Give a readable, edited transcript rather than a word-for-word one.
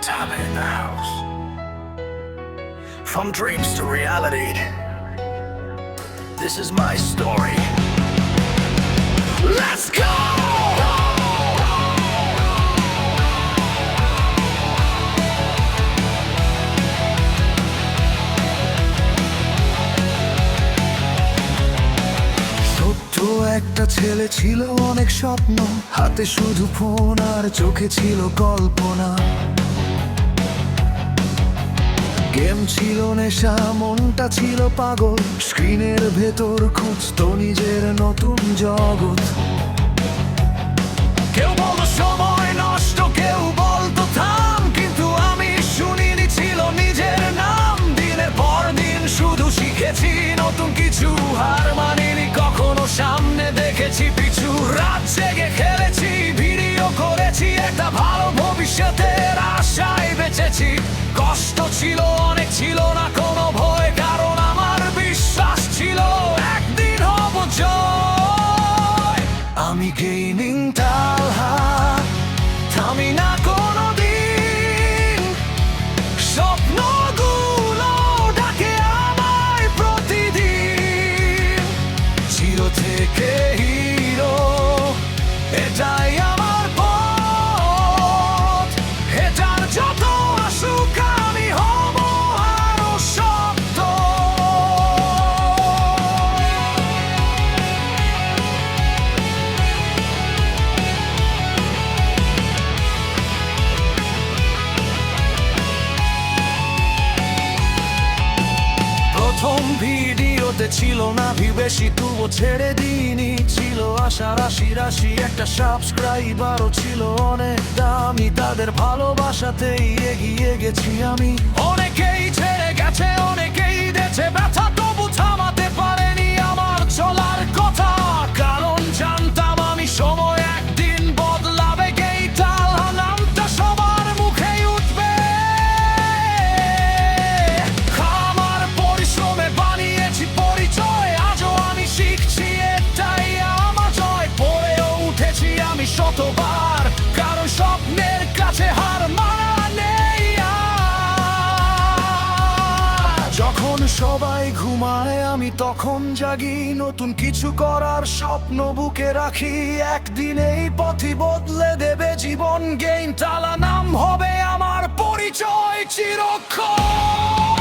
time in the house. From dreams to reality, this is my story. Let's go! একটা ছেলে ছিল অনেক স্বপ্ন, হাতে শুধু ফোন আর চোখে ছিল কল্পনা। গেম ছিল নেশা, মনটা ছিল পাগল, স্ক্রিনের ভেতর খুঁজতো নিজের নতুন জগৎ। কেউ বলতো সময় নষ্ট, কেউ বলতো থাম, কিন্তু আমি শুনিনি ছিল নিজের নাম। দিনের পর দিন শুধু শিখেছি নতুন কিছু, হার মানিনি কখনো, সামনে দেখেছি পিছু। রাত জেগে খেলেছি, ভিডিও করেছি, একটা ভালো ভবিষ্যতের আশায় বেঁচেছি। কষ্ট ছিল অনেক, ছিল না কোনো ভয়, কারণ আমার বিশ্বাস ছিল একদিন হব জয়। আমি গেমিং তালহা, থামি না কোনো দিন, স্বপ্নগুলো ডাকে আমায় প্রতিদিন। চির থেকে হিরো, এটাই আমার পথ, এটার যত আসুক আমি হব আরো শক্ত। প্রথম ভিডিওতে ছিল না ভিউ বেশি, তবু ছেড়ে দিইনি, ছিল আশা রাশি রাশি, একটা সাবস্ক্রাইবারও ছিল অনেক দামি। তাদের ভালোবাসাতেই এগিয়ে গেছি আমি। অনেকেই ছেড়ে গেছে, অনেকেই দেছে ব্যথা, তবু থামাতে পারেনি আমার চলার কথা। কারণ জানতাম আমি সময় একদিন বদলাবে, গেইটাল নামটা সবার মুখেই উঠবে। আমার পরিশ্রমে বানিয়েছি পরিচয়, আজও আমি শিখছি এটাই আমার জয়। পড়েও উঠেছি আমি শতবার, কারণ স্বপ্নের কাছে হার মানা নেই আর। যখন সবাই ঘুমায় আমি তখন জাগি, নতুন কিছু করার স্বপ্ন বুকে রাখি। একদিন এই পথই বদলে দেবে জীবন, গেইম তালা নাম হবে আমার পরিচয় চিরক্ষণ।